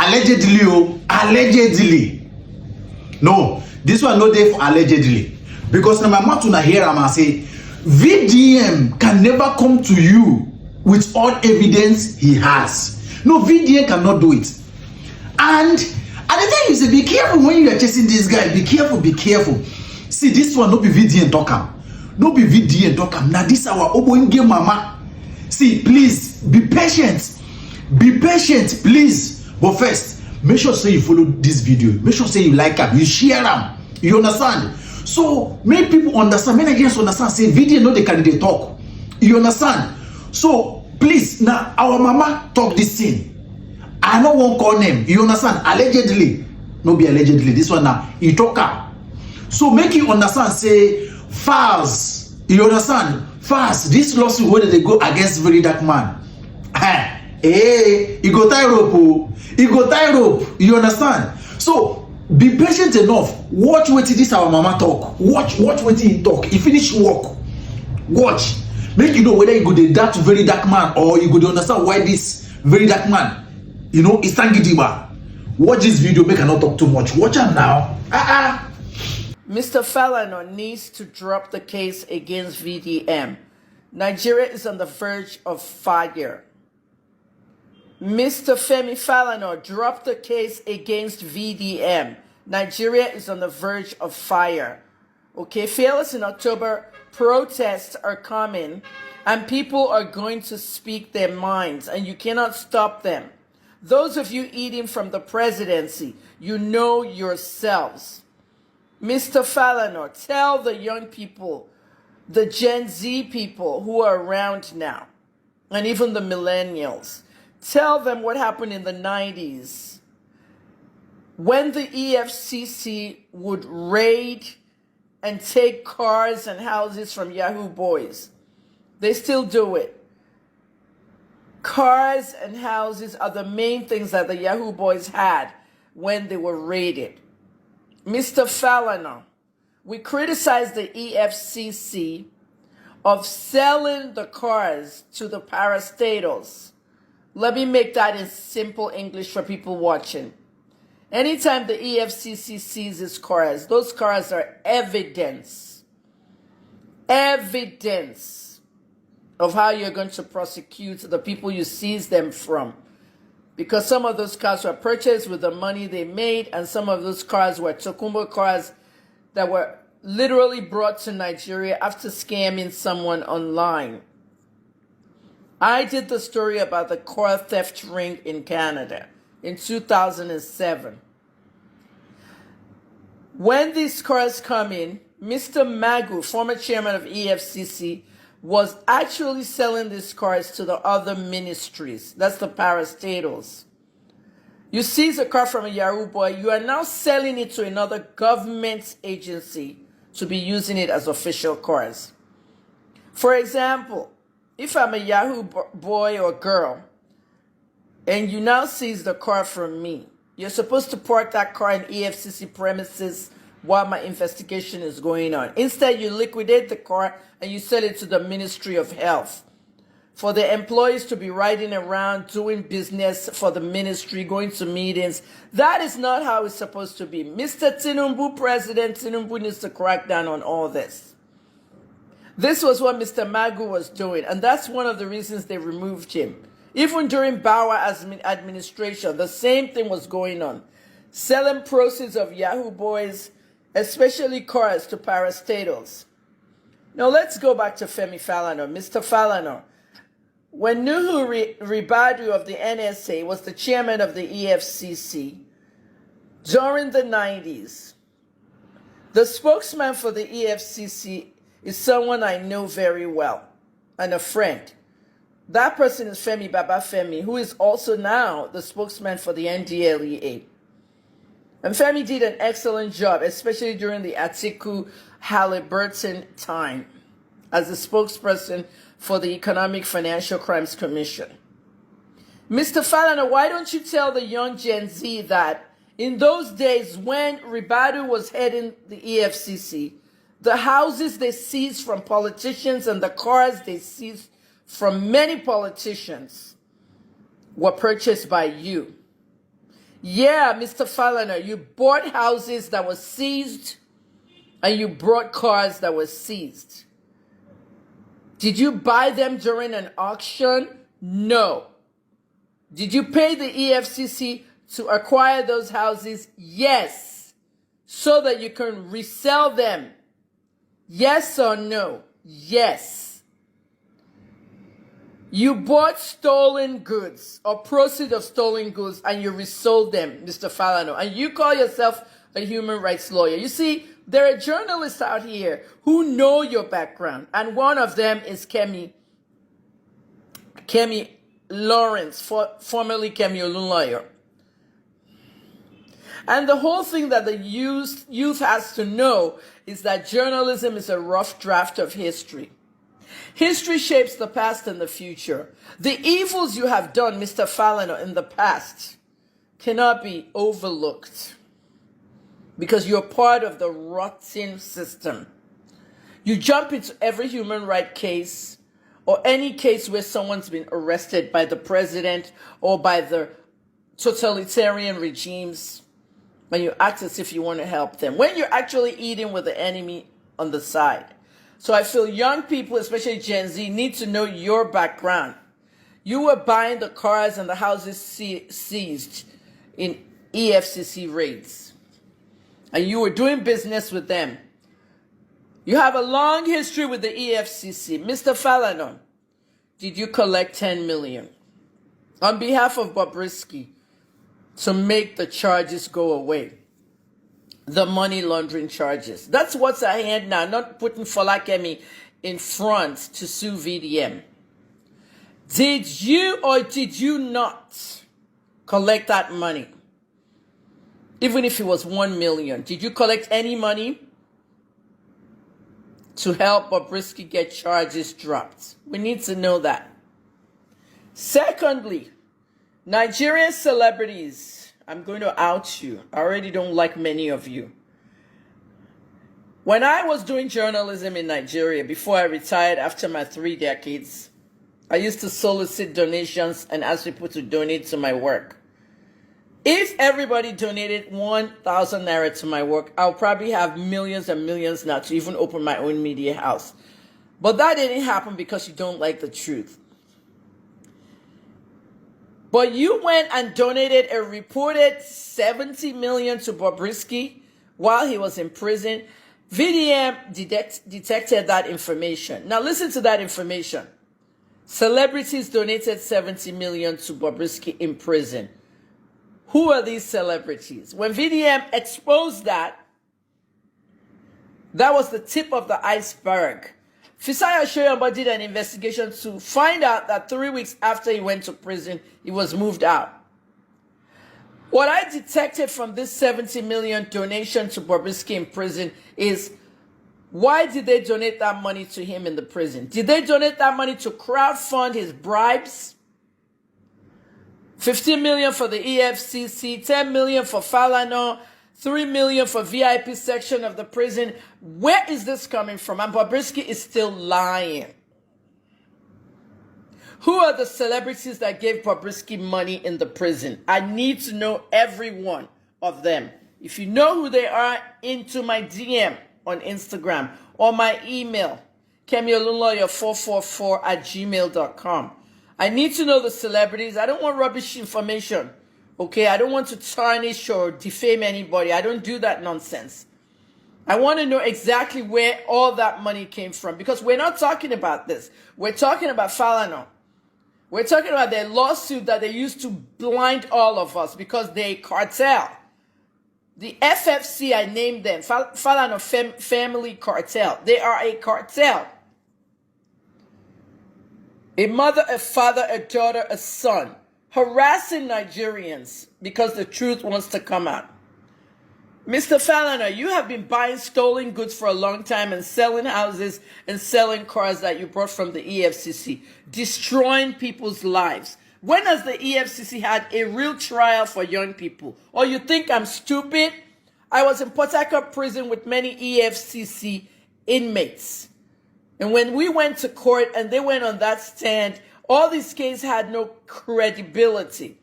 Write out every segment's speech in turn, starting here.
Allegedly, oh, allegedly. No, this one no dey for allegedly. Because na my mouth una hear am say VDM can never come to you with all evidence he has. No, VDM cannot do it. And at the time you say, be careful when you are chasing this guy. Be careful, be careful. See, this one no be VDM talk am. No be VDM talk am. Now this our ogbonge mama. See, please be patient. Be patient, please. But first, make sure say you follow this video. Make sure say you like am, you share am. You understand? So make people understand. Many Nigerians understand. Say VDM no dey carry dey talk. You understand? So please, now our mama talk this thing. I no wan call name. You understand? Allegedly, no be allegedly. This one now he talk am. So make you understand. Say fast. You understand? Fast. This lawsuit where they go against very dark man. Hey, he go tie rope. Oh. He go tie rope. You understand? So be patient enough. Watch wetin this our mama talk. Watch wetin he talk. He finish work. Watch. Make you know whether you go dey that very dark man or you go dey understand why this very dark man, you know, is tangidiba. Watch this video. Make I not talk too much. Watch am now. Mr. Falana needs to drop the case against VDM. Nigeria is on the verge of fire. Mr. Femi Falana, drop the case against VDM. Nigeria is on the verge of fire. Okay, fearless in October, protests are coming and people are going to speak their minds and you cannot stop them. Those of you eating from the presidency, you know yourselves. Mr. Falana, tell the young people, the Gen Z people who are around now, and even the millennials, tell them what happened in the 90s when the EFCC would raid and take cars and houses from Yahoo boys. They still do it. Cars and houses are the main things that the Yahoo boys had when they were raided. Mr. Falana, we criticize the EFCC of selling the cars to the parastatals. Let me make that in simple English for people watching. Anytime the EFCC seizes cars, those cars are evidence of how you're going to prosecute the people you seize them from. Because some of those cars were purchased with the money they made, and some of those cars were Tokumbo cars that were literally brought to Nigeria after scamming someone online. I did the story about the car theft ring in Canada in 2007. When these cars come in, Mr. Magu, former chairman of EFCC, was actually selling these cars to the other ministries. That's the parastatals. You seize a car from a Yahoo boy, you are now selling it to another government agency to be using it as official cars. For example, if I'm a Yahoo boy or girl, and you now seize the car from me, you're supposed to park that car in EFCC premises while my investigation is going on. Instead, you liquidate the car and you sell it to the Ministry of Health for the employees to be riding around, doing business for the ministry, going to meetings. That is not how it's supposed to be. Mr. Tinubu, President Tinubu, needs to crack down on all this. This was what Mr. Magu was doing, and that's one of the reasons they removed him. Even during Bawa administration, the same thing was going on. Selling proceeds of Yahoo boys, especially cars, to parastatals. Now let's go back to Femi Falana. Mr. Falana, when Nuhu Ribadu of the NSA was the chairman of the EFCC during the 90s, the spokesman for the EFCC is someone I know very well and a friend. That person is Femi Babafemi, who is also now the spokesman for the NDLEA. And Femi did an excellent job, especially during the Atiku Halliburton time, as the spokesperson for the Economic Financial Crimes Commission. Mr. Falana, why don't you tell the young Gen Z that in those days when Ribadu was heading the EFCC, the houses they seized from politicians and the cars they seized from many politicians were purchased by you. Yeah, Mr. Falana, you bought houses that were seized and you brought cars that were seized. Did you buy them during an auction? No. Did you pay the EFCC to acquire those houses? Yes. So that you can resell them. Yes or no? Yes. You bought stolen goods or proceeds of stolen goods and you resold them, Mr. Falana, and you call yourself a human rights lawyer. You see, there are journalists out here who know your background, and one of them is Kemi Lawrence, formerly Kemi Olunloyo. And the whole thing that the youth has to know is that journalism is a rough draft of history. History shapes the past and the future. The evils you have done, Mr. Falana, in the past cannot be overlooked because you're part of the rotten system. You jump into every human rights case or any case where someone's been arrested by the president or by the totalitarian regimes, and you act as if you want to help them when you're actually eating with the enemy on the side. So I feel young people, especially Gen Z, need to know your background. You were buying the cars and the houses seized in EFCC raids, and you were doing business with them. You have a long history with the EFCC. Mr. Falana, did you collect 10 million on behalf of Bobrisky to make the charges go away? The money laundering charges. That's what's at hand now, not putting Falakemi in front to sue VDM. Did you or did you not collect that money? Even if it was 1 million, did you collect any money to help Bobrisky get charges dropped? We need to know that. Secondly, Nigerian celebrities. I'm going to out you. I already don't like many of you. When I was doing journalism in Nigeria, before I retired after my 3 decades, I used to solicit donations and ask people to donate to my work. If everybody donated 1,000 naira to my work, I'll probably have millions and millions now to even open my own media house. But that didn't happen because you don't like the truth. But you went and donated a reported 70 million to Bobrisky while he was in prison. VDM detected that information. Now listen to that information. Celebrities donated 70 million to Bobrisky in prison. Who are these celebrities? When VDM exposed that, that was the tip of the iceberg. Fisayo Shoyomba did an investigation to find out that 3 weeks after he went to prison, he was moved out. What I detected from this 70 million donation to Bobrisky in prison is, why did they donate that money to him in the prison? Did they donate that money to crowdfund his bribes? 15 million for the EFCC, 10 million for Falana, 3 million for VIP section of the prison. Where is this coming from? And Bobrisky is still lying. Who are the celebrities that gave Bobrisky money in the prison? I need to know every one of them. If you know who they are, into my DM on Instagram or my email, kemiolunloyo444@gmail.com. I need to know the celebrities. I don't want rubbish information. Okay, I don't want to tarnish or defame anybody. I don't do that nonsense. I want to know exactly where all that money came from, because we're not talking about this. We're talking about Falana. We're talking about their lawsuit that they used to blind all of us because they're a cartel. The FFC, I named them, Falana Family Cartel. They are a cartel. A mother, a father, a daughter, a son, harassing Nigerians because the truth wants to come out. Mr. Falana, you have been buying stolen goods for a long time and selling houses and selling cars that you brought from the EFCC, destroying people's lives. When has the EFCC had a real trial for young people? Or you think I'm stupid? I was in Port Harcourt prison with many EFCC inmates. And when we went to court and they went on that stand, all these cases had no credibility.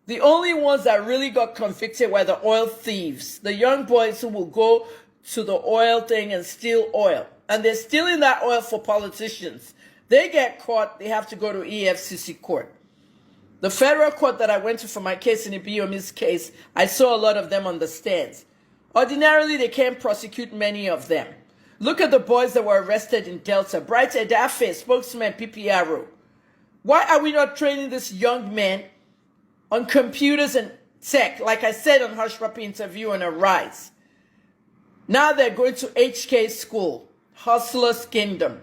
The only ones that really got convicted were the oil thieves, the young boys who will go to the oil thing and steal oil. And they're stealing that oil for politicians. They get caught, they have to go to EFCC court. The federal court that I went to for my case in the BOM's case, I saw a lot of them on the stands. Ordinarily, they can't prosecute many of them. Look at the boys that were arrested in Delta. Bright Edafe, spokesman PPRO. Why are we not training this young man on computers and tech, like I said on Hush Puppy interview on Arise? Now they're going to HK school, Hustler's Kingdom.